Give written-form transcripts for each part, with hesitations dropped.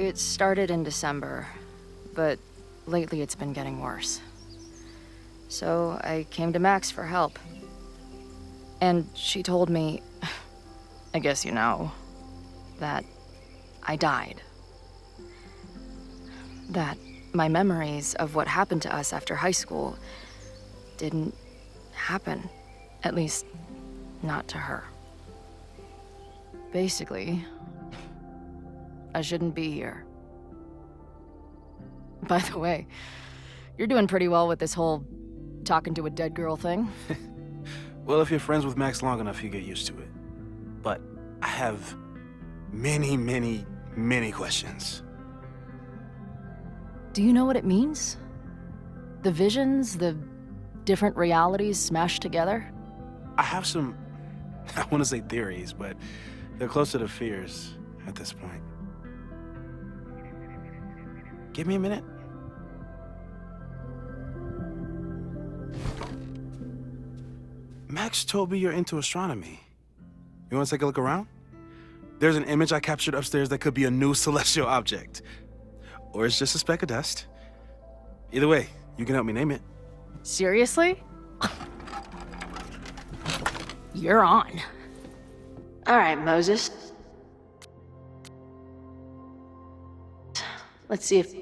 It started in December, but lately it's been getting worse. So I came to Max for help. And she told me, I guess you know, that I died. That my memories of what happened to us after high school didn't happen. At least, not to her. Basically, I shouldn't be here. By the way, you're doing pretty well with this whole talking to a dead girl thing. Well, if you're friends with Max long enough, you get used to it. But I have many, many, many questions. Do you know what it means? The visions, the different realities smashed together? I have some, I want to say theories, but they're closer to fears at this point. Give me a minute. Max told me you're into astronomy. You want to take a look around? There's an image I captured upstairs that could be a new celestial object. Or it's just a speck of dust. Either way, you can help me name it. Seriously? You're on. All right, Moses. Let's see if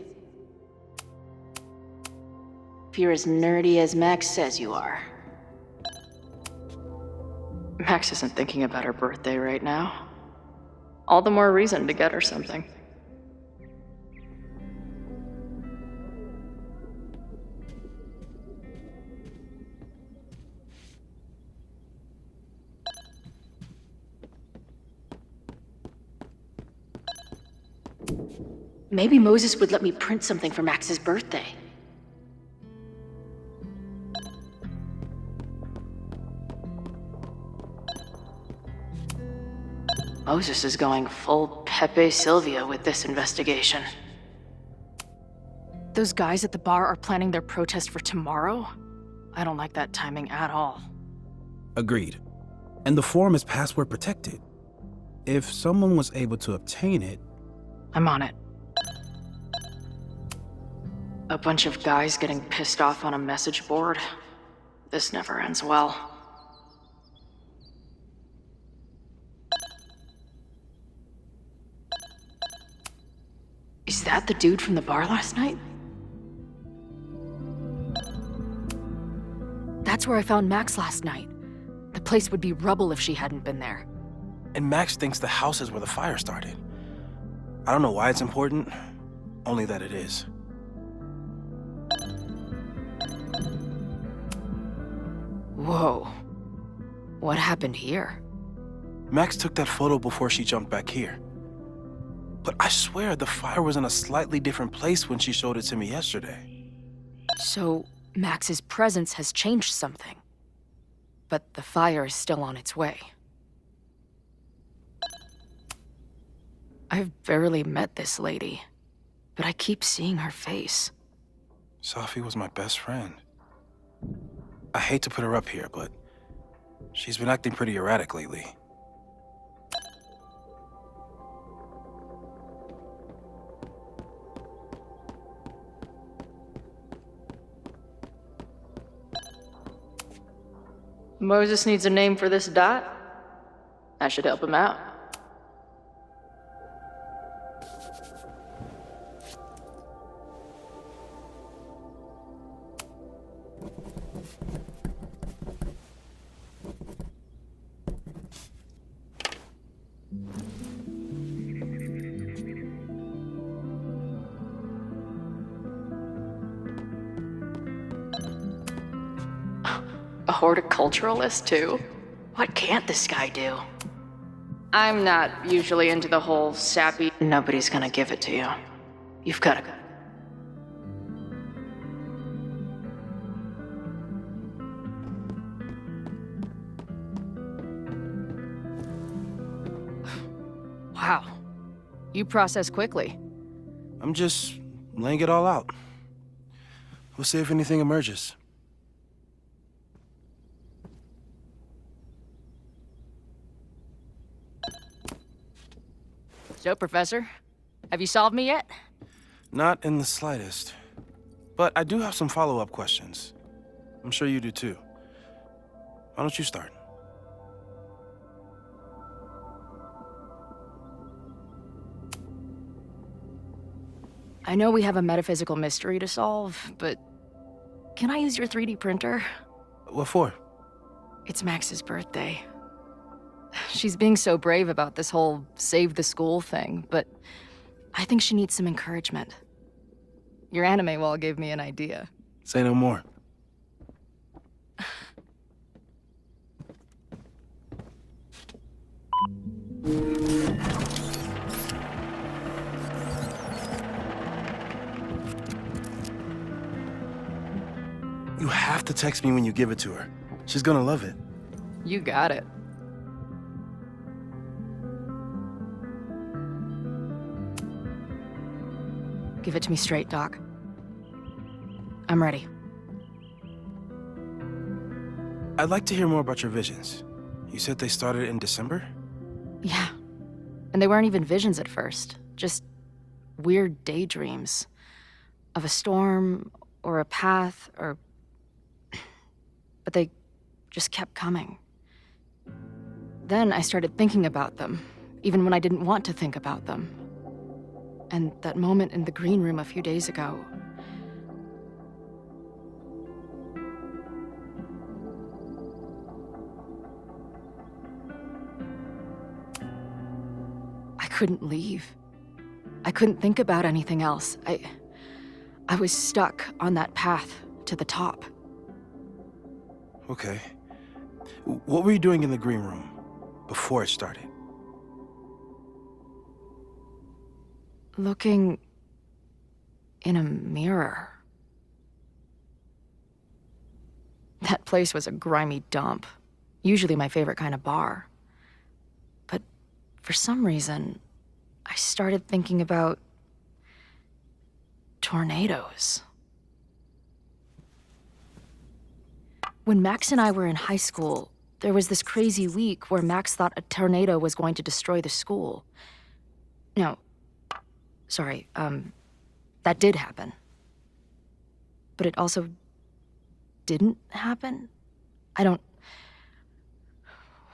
you're as nerdy as Max says you are. Max isn't thinking about her birthday right now. All the more reason to get her something. Maybe Moses would let me print something for Max's birthday. Moses is going full Pepe Silvia with this investigation. Those guys at the bar are planning their protest for tomorrow? I don't like that timing at all. Agreed. And the form is password protected. If someone was able to obtain it... I'm on it. A bunch of guys getting pissed off on a message board. This never ends well. Is that the dude from the bar last night? That's where I found Max last night. The place would be rubble if she hadn't been there. And Max thinks the house is where the fire started. I don't know why it's important, only that it is. Whoa. What happened here? Max took that photo before she jumped back here. But I swear the fire was in a slightly different place when she showed it to me yesterday. So, Max's presence has changed something. But the fire is still on its way. I've barely met this lady, but I keep seeing her face. Safi was my best friend. I hate to put her up here, but she's been acting pretty erratic lately. Moses needs a name for this dot. I should help him out. A horticulturalist, too? What can't this guy do? I'm not usually into the whole sappy... Nobody's gonna give it to you. You've gotta go. Wow. You process quickly. I'm just laying it all out. We'll see if anything emerges. So, Professor, Have you solved me yet? Not in the slightest. But I do have some follow-up questions. I'm sure you do too. Why don't you start? I know we have a metaphysical mystery to solve, but can I use your 3D printer? What for? It's Max's birthday. She's being so brave about this whole save the school thing, but I think she needs some encouragement. Your anime wall gave me an idea. Say no more. You have to text me when you give it to her. She's gonna love it. You got it. Give it to me straight, Doc. I'm ready. I'd like to hear more about your visions. You said they started in December? Yeah. And they weren't even visions at first. Just weird daydreams. Of a storm, or a path, or... But they just kept coming. Then I started thinking about them, even when I didn't want to think about them. And that moment in the green room a few days ago... I couldn't leave. I couldn't think about anything else. I was stuck on that path to the top. Okay. What were you doing in the green room before it started? Looking in a mirror. That place was a grimy dump. Usually my favorite kind of bar. But for some reason, I started thinking about tornadoes. When Max and I were in high school, there was this crazy week where Max thought a tornado was going to destroy the school. No, sorry, that did happen. But it also didn't happen?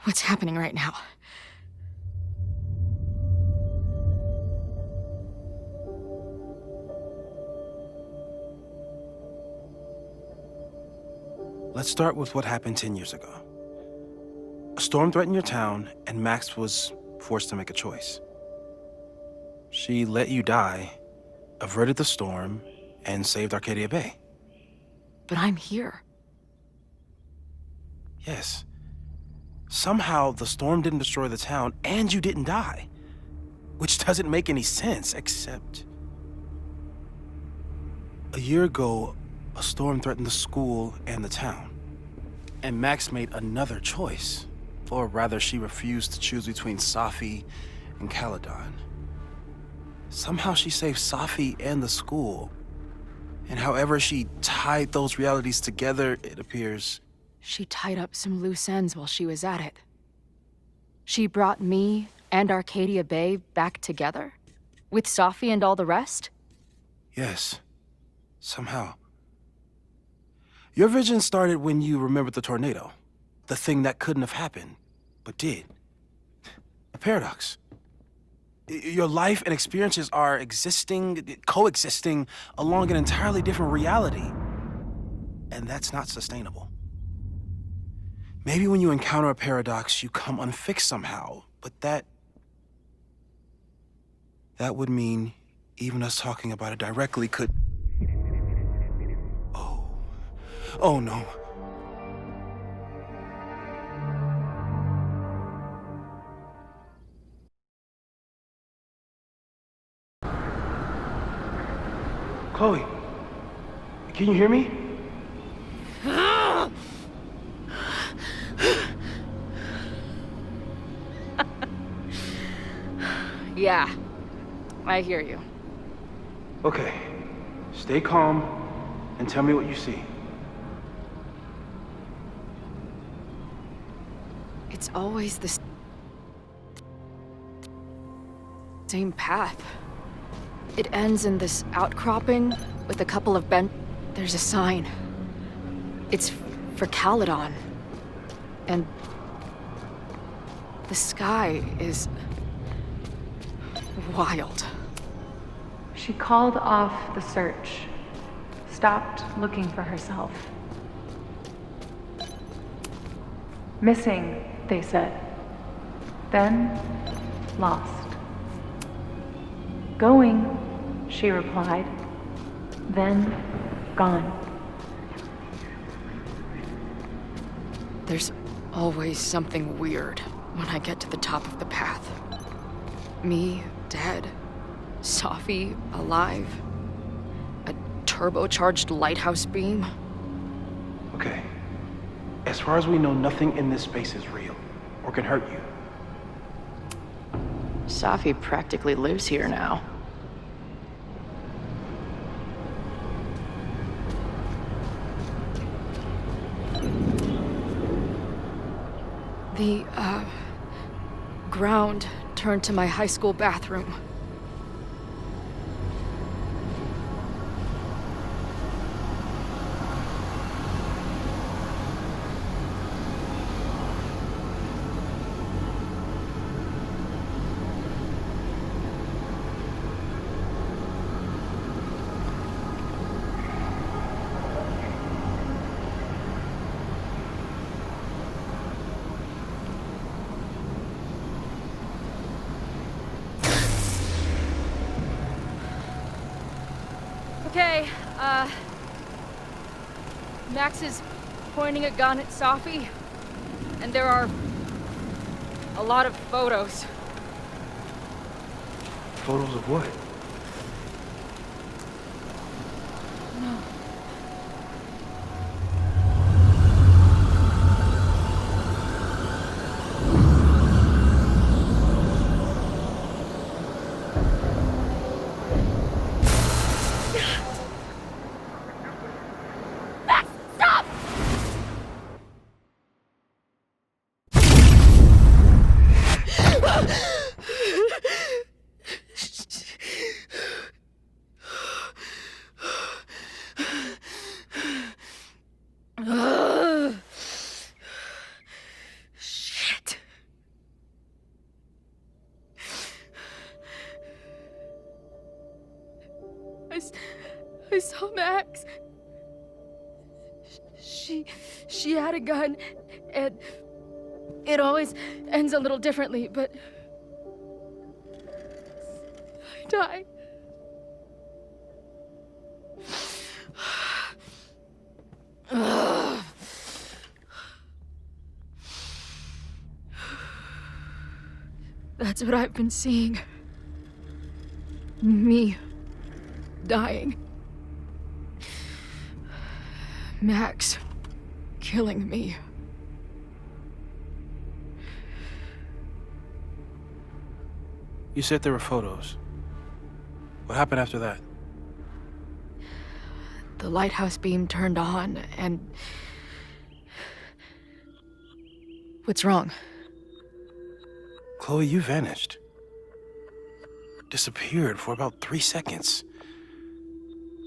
What's happening right now? Let's start with what happened 10 years ago. A storm threatened your town, and Max was forced to make a choice. She let you die, averted the storm, and saved Arcadia Bay. But I'm here. Yes. Somehow, the storm didn't destroy the town, and you didn't die. Which doesn't make any sense, except... A year ago, a storm threatened the school and the town. And Max made another choice. Or rather, she refused to choose between Safi and Caledon. Somehow she saved Safi and the school. And however she tied those realities together, it appears... She tied up some loose ends while she was at it. She brought me and Arcadia Bay back together? With Safi and all the rest? Yes. Somehow. Your vision started when you remembered the tornado. The thing that couldn't have happened, but did. A paradox. Your life and experiences are coexisting along an entirely different reality. And that's not sustainable. Maybe when you encounter a paradox, you come unfixed somehow, but that would mean even us talking about it directly could... Oh no. Chloe, can you hear me? Yeah, I hear you. Okay, stay calm and tell me what you see. It's always the same path. It ends in this outcropping with a couple of There's a sign. It's for Caledon. And the sky is wild. She called off the search, stopped looking for herself. Missing, they said. Then, lost. Going, she replied. Then, gone. There's always something weird when I get to the top of the path. Me, dead. Safi, alive. A turbocharged lighthouse beam. Okay. As far as we know, nothing in this space is real or can hurt you. Safi practically lives here now. The, ground turned to my high school bathroom. Okay, Max is pointing a gun at Safi, and there are a lot of photos. Photos of what? No. Shit. I saw Max. She had a gun, and it always ends a little differently, but I died. That's what I've been seeing. Me dying. Max killing me. You said there were photos. What happened after that? The lighthouse beam turned on, and... What's wrong? Chloe, you vanished. Disappeared for about 3 seconds.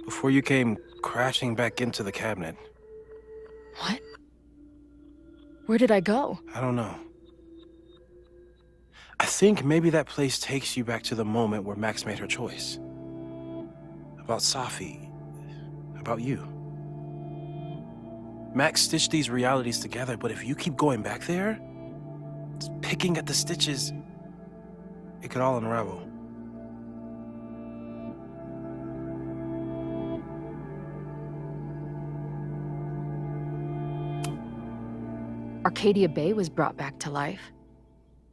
Before you came crashing back into the cabinet. What? Where did I go? I don't know. I think maybe that place takes you back to the moment where Max made her choice. About Safi. About you. Max stitched these realities together, but if you keep going back there, picking at the stitches, it could all unravel. Arcadia Bay was brought back to life.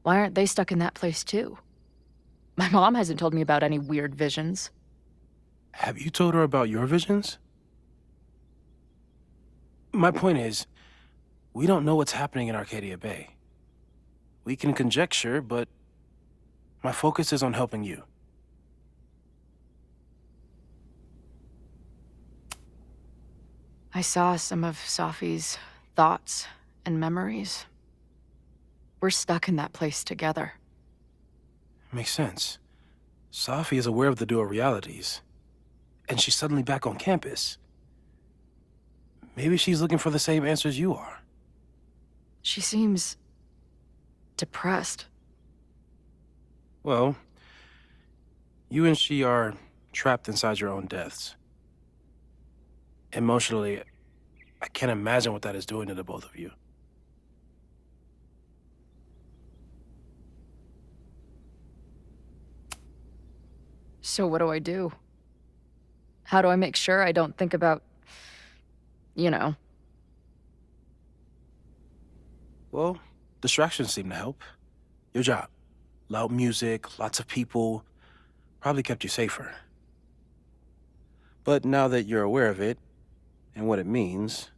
Why aren't they stuck in that place too? My mom hasn't told me about any weird visions. Have you told her about your visions? My point is, we don't know what's happening in Arcadia Bay. We can conjecture, but my focus is on helping you. I saw some of Safi's thoughts and memories. We're stuck in that place together. Makes sense. Safi is aware of the dual realities, and she's suddenly back on campus. Maybe she's looking for the same answers you are. She seems depressed. Well, you and she are trapped inside your own deaths. Emotionally, I can't imagine what that is doing to the both of you. So what do I do? How do I make sure I don't think about, you know? Well, distractions seem to help. Your job. Loud music, lots of people, probably kept you safer. But now that you're aware of it, and what it means,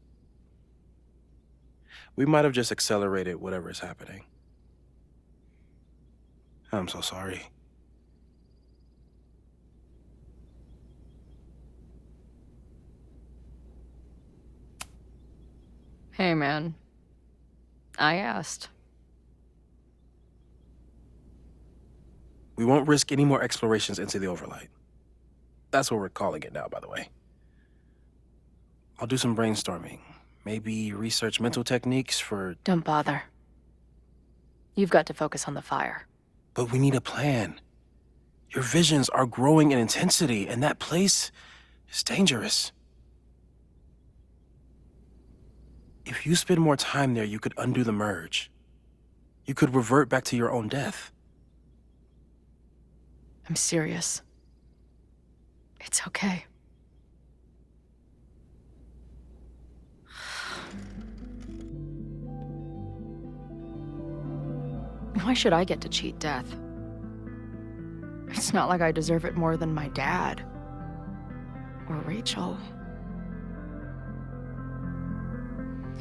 we might have just accelerated whatever is happening. I'm so sorry. Hey, man. I asked. We won't risk any more explorations into the Overlight. That's what we're calling it now, by the way. I'll do some brainstorming. Maybe research mental techniques for... Don't bother. You've got to focus on the fire. But we need a plan. Your visions are growing in intensity, and that place is dangerous. If you spend more time there, you could undo the merge. You could revert back to your own death. I'm serious. It's okay. Why should I get to cheat death? It's not like I deserve it more than my dad. Or Rachel.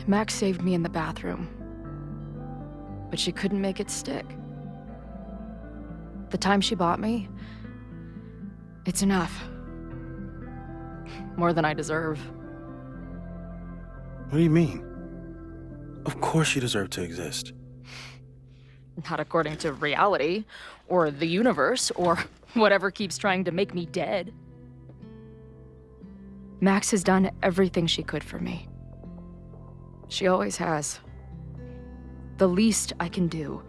Max saved me in the bathroom. But she couldn't make it stick. The time she bought me, it's enough. More than I deserve. What do you mean? Of course you deserve to exist. Not according to reality, or the universe, or whatever keeps trying to make me dead. Max has done everything she could for me. She always has. The least I can do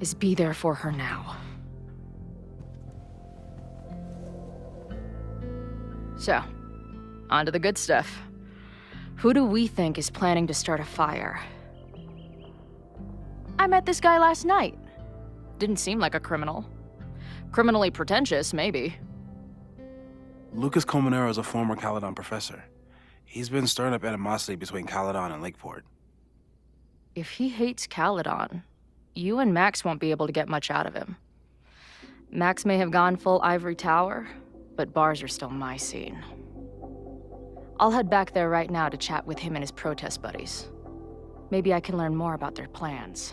is be there for her now. So, on to the good stuff. Who do we think is planning to start a fire? I met this guy last night. Didn't seem like a criminal. Criminally pretentious, maybe. Lucas Colmenero is a former Caledon professor. He's been stirring up animosity between Caledon and Lakeport. If he hates Caledon, you and Max won't be able to get much out of him. Max may have gone full ivory tower, but bars are still my scene. I'll head back there right now to chat with him and his protest buddies. Maybe I can learn more about their plans.